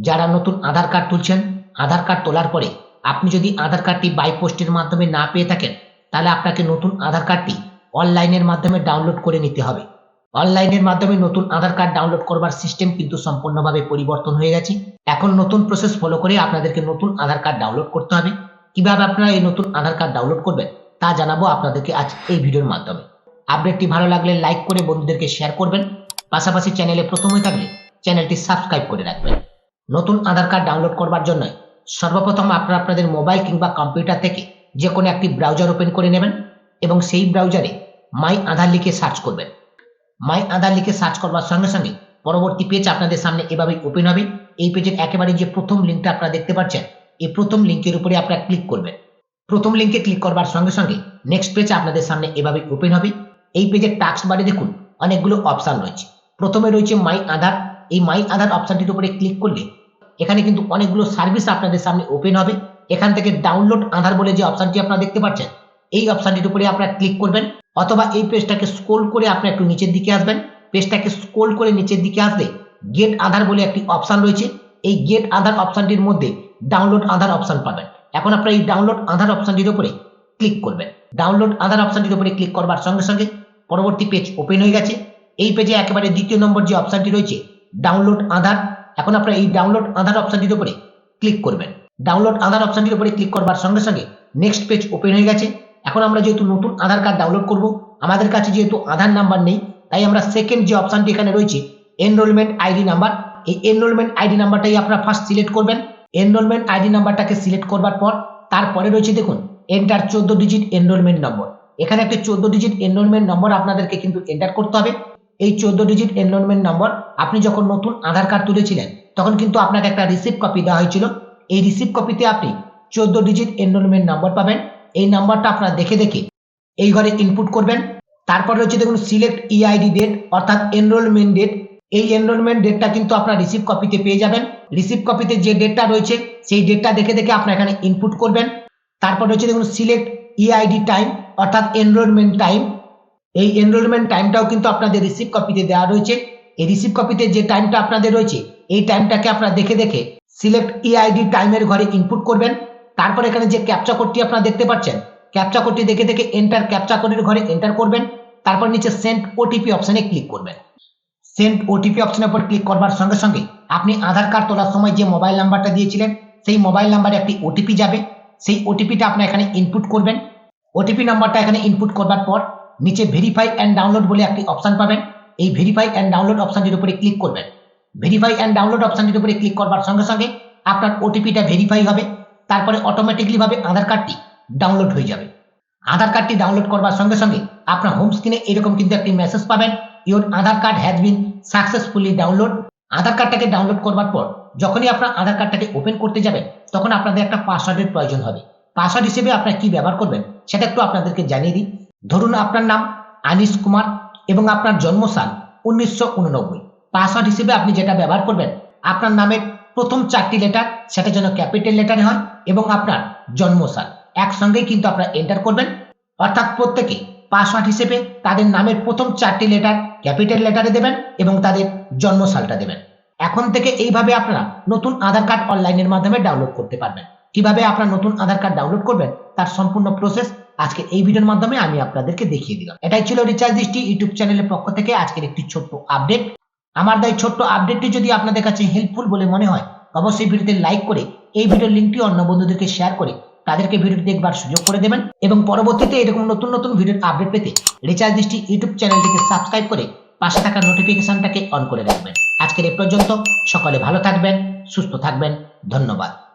যারা নতুন আধার কার্ড তুলছেন, আধার কার্ড তোলার পরে আপনি যদি আধার কার্ডটি বাই পোস্টের মাধ্যমে না পেয়ে থাকেন, তাহলে আপনাকে নতুন আধার কার্ডটি অনলাইনের মাধ্যমে ডাউনলোড করে নিতে হবে। অনলাইনের মাধ্যমে নতুন আধার কার্ড ডাউনলোড করবার সিস্টেম কিন্তু সম্পূর্ণভাবে পরিবর্তন হয়ে গেছে। এখন নতুন প্রসেস ফলো করে আপনাদেরকে নতুন আধার কার্ড ডাউনলোড করতে হবে। কিভাবে আপনারা এই নতুন আধার কার্ড ডাউনলোড করবেন তা জানাবো আপনাদেরকে আজ এই ভিডিওর মাধ্যমে। আপডেটটি ভালো লাগলে লাইক করে বন্ধুদেরকে শেয়ার করবেন। পাশাপাশি চ্যানেলে প্রথম হয়ে থাকলে চ্যানেলটি সাবস্ক্রাইব করে রাখবেন। নতুন আধার কার্ড ডাউনলোড করবার জন্য সর্বপ্রথম আপনারা আপনাদের মোবাইল কিংবা কম্পিউটার থেকে যে কোনো একটি ব্রাউজার ওপেন করে নেবেন এবং সেই ব্রাউজারে মাই আধার লিখে সার্চ করবেন। মাই আধার লিখে সার্চ করবার সঙ্গে সঙ্গে পরবর্তী পেজ আপনাদের সামনে এভাবেই ওপেন হবে। এই পেজের একেবারে যে প্রথম লিঙ্কটা আপনারা দেখতে পাচ্ছেন, এই প্রথম লিঙ্কের উপরে আপনারা ক্লিক করবেন। প্রথম লিঙ্কে ক্লিক করবার সঙ্গে সঙ্গে নেক্সট পেজ আপনাদের সামনে এভাবেই ওপেন হবে। এই পেজের টাস্ক বারে দেখুন অনেকগুলো অপশন রয়েছে। প্রথমে রয়েছে মাই আধার। এই মাই আধার অপশনটির উপরে ক্লিক করলে এখানে কিন্তু অনেকগুলো সার্ভিস আপনাদের সামনে ওপেন হবে। এখান থেকে ডাউনলোড আধার বলে যে অপশনটি আপনারা দেখতে পাচ্ছেন, এই অপশনটির উপরে আপনারা ক্লিক করবেন, অথবা এই পেজটাকে স্ক্রল করে আপনারা একটু নিচের দিকে আসবেন। পেজটাকে স্ক্রল করে নিচের দিকে আসলে গেট আধার বলে একটি অপশন রয়েছে। এই গেট আধার অপশনটির মধ্যে ডাউনলোড আধার অপশন পাবেন। এখন আপনারা এই ডাউনলোড আধার অপশনটির উপরে ক্লিক করবেন। ডাউনলোড আধার অপশনটির উপরে ক্লিক করবার সঙ্গে সঙ্গে পরবর্তী পেজ ওপেন হয়ে গেছে। এই পেজে একেবারে দ্বিতীয় নম্বর যে অপশনটি রয়েছে ডাউনলোড আধার। এখন আপনারা এই ডাউনলোড আধার অপশনটির উপরে ক্লিক করবেন। ডাউনলোড আধার অপশনটির উপরে ক্লিক করবার সঙ্গে সঙ্গে নেক্সট পেজ ওপেন হয়ে গেছে। এখন আমরা যেহেতু নতুন আধার কার্ড ডাউনলোড করব, আমাদের কাছে যেহেতু আধার নাম্বার নেই, তাই আমরা সেকেন্ড যে অপশনটি এখানে রয়েছে এনরোলমেন্ট আইডি নাম্বার, এই এনরোলমেন্ট আইডি নাম্বারটাই আপনারা ফার্স্ট সিলেক্ট করবেন। এনরোলমেন্ট আইডি নাম্বারটাকে সিলেক্ট করবার পর তারপরে রয়েছে দেখুন এন্টার 14 ডিজিট এনরোলমেন্ট নম্বর। এখানে একটা 14 ডিজিট এনরোলমেন্ট নম্বর আপনাদেরকে কিন্তু এন্টার করতে হবে। এই 14 ডিজিট এনরোলমেন্ট নম্বর আপনি যখন নতুন আধার কার্ড তুলেছিলেন তখন কিন্তু আপনাকে একটা রিসিপ্ট কপি দেওয়া হয়েছিল। এই রিসিপ্ট কপিতে আপনি 14 ডিজিট এনরোলমেন্ট নম্বর পাবেন। এই নাম্বারটা আপনারা দেখে দেখে এই ঘরে ইনপুট করবেন। তারপর রয়েছে দেখুন সিলেক্ট ইআইডি ডেট অর্থাৎ এনরোলমেন্ট ডেট। এই এনরোলমেন্ট ডেটটা কিন্তু আপনারা রিসিপ্ট কপিতে পেয়ে যাবেন। রিসিপ্ট কপিতে যে ডেটটা রয়েছে সেই ডেটটা দেখে দেখে আপনারা এখানে ইনপুট করবেন। তারপর রয়েছে দেখুন সিলেক্ট ইআইডি টাইম অর্থাৎ এনরোলমেন্ট টাইম। এই এনরোলমেন্ট টাইমটাও কিন্তু আপনাদের রিসিপ্ট কপিতে দেওয়া রয়েছে। এই রিসিপ্ট কপিতে যে টাইমটা আপনাদের রয়েছে এই টাইমটাকে আপনারা দেখে দেখে সিলেক্ট ইআইডি টাইমের ঘরে ইনপুট করবেন। তারপর এখানে যে ক্যাপচা কোডটি আপনারা দেখতে পাচ্ছেন, ক্যাপচা কোডটি দেখে দেখে এন্টার ক্যাপচা কোডের ঘরে এন্টার করবেন। তারপর নিচে সেন্ড ওটিপি অপশনে ক্লিক করবেন। সেন্ড ওটিপি অপশনের উপর ক্লিক করবার সঙ্গে সঙ্গে আপনি আধার কার্ড তোলার সময় যে মোবাইল নাম্বারটা দিয়েছিলেন সেই মোবাইল নাম্বারে একটি ওটিপি যাবে। সেই ওটিপিটা আপনি এখানে ইনপুট করবেন। ওটিপি নাম্বারটা এখানে ইনপুট করবার পর নিচে ভেরিফাই অ্যান্ড ডাউনলোড বলে একটি অপশন পাবেন। এই ভেরিফাই অ্যান্ড ডাউনলোড অপশনটির উপরে ক্লিক করবেন। ভেরিফাই অ্যান্ড ডাউনলোড অপশনটির উপরে ক্লিক করবার সঙ্গে সঙ্গে আপনার ওটিপিটা ভেরিফাই হবে। তারপরে অটোমেটিকলি ভাবে আধার কার্ডটি ডাউনলোড হয়ে যাবে। আধার কার্ডটি ডাউনলোড করবার সঙ্গে সঙ্গে আপনার হোম স্ক্রিনে এরকম কিন্তু একটি মেসেজ পাবেন, your Aadhaar card has been successfully download. Aadhaar কার্ডটাকে ডাউনলোড করবার পর যখনই আপনার আধার কার্ডটাকে ওপেন করতে যাবেন তখন আপনাদের একটা পাসওয়ার্ডের প্রয়োজন হবে। পাসওয়ার্ড হিসেবে আপনারা কি ব্যবহার করবেন সেটা একটু আপনাদেরকে জানিয়ে দিই। ধরুন আপনার নাম আনিস কুমার এবং আপনার জন্মসাল 1989। পাসওয়ার্ড হিসেবে আপনি যেটা ব্যবহার করবেন আপনার নামের প্রথম 4টি লেটার সেটা যেন ক্যাপিটাল লেটারে হয় এবং আপনার জন্মসাল একসঙ্গেই কিন্তু আপনারা এন্টার করবেন। অর্থাৎ প্রত্যেকে পাসওয়ার্ড হিসেবে তাদের নামের প্রথম 4টি লেটার ক্যাপিটাল লেটারে দেবেন এবং তাদের জন্মসালটা দেবেন। এখন থেকে এইভাবে আপনারা নতুন আধার কার্ড অনলাইনের মাধ্যমে ডাউনলোড করতে পারবেন। কিভাবে আপনারা নতুন আধার কার্ড ডাউনলোড করবেন তার সম্পূর্ণ প্রসেস আজকে এই ভিডিওর মাধ্যমে আমি আপনাদেরকে দেখিয়ে দিলাম। এটাই ছিল রিচার্জ দৃষ্টি ইউটিউব চ্যানেলের পক্ষ থেকে আজকের একটি ছোট্ট আপডেট। আমার এই ছোট্ট আপডেটটি যদি আপনাদের কাছে হেল্পফুল বলে মনে হয় অবশ্যই ভিডিওতে লাইক করে এই ভিডিওর লিঙ্কটি অন্য বন্ধুদেরকে শেয়ার করে তাদেরকে ভিডিও দেখবার সুযোগ করে দেবেন এবং পরবর্তীতে এরকম নতুন নতুন ভিডিওর আপডেট পেতে রিচার্জ দৃষ্টি ইউটিউব চ্যানেলটিকে সাবস্ক্রাইব করে পাশে থাকা নোটিফিকেশনটাকে অন করে রাখবেন। আজকের এই পর্যন্ত। সকলে ভালো থাকবেন, সুস্থ থাকবেন। ধন্যবাদ।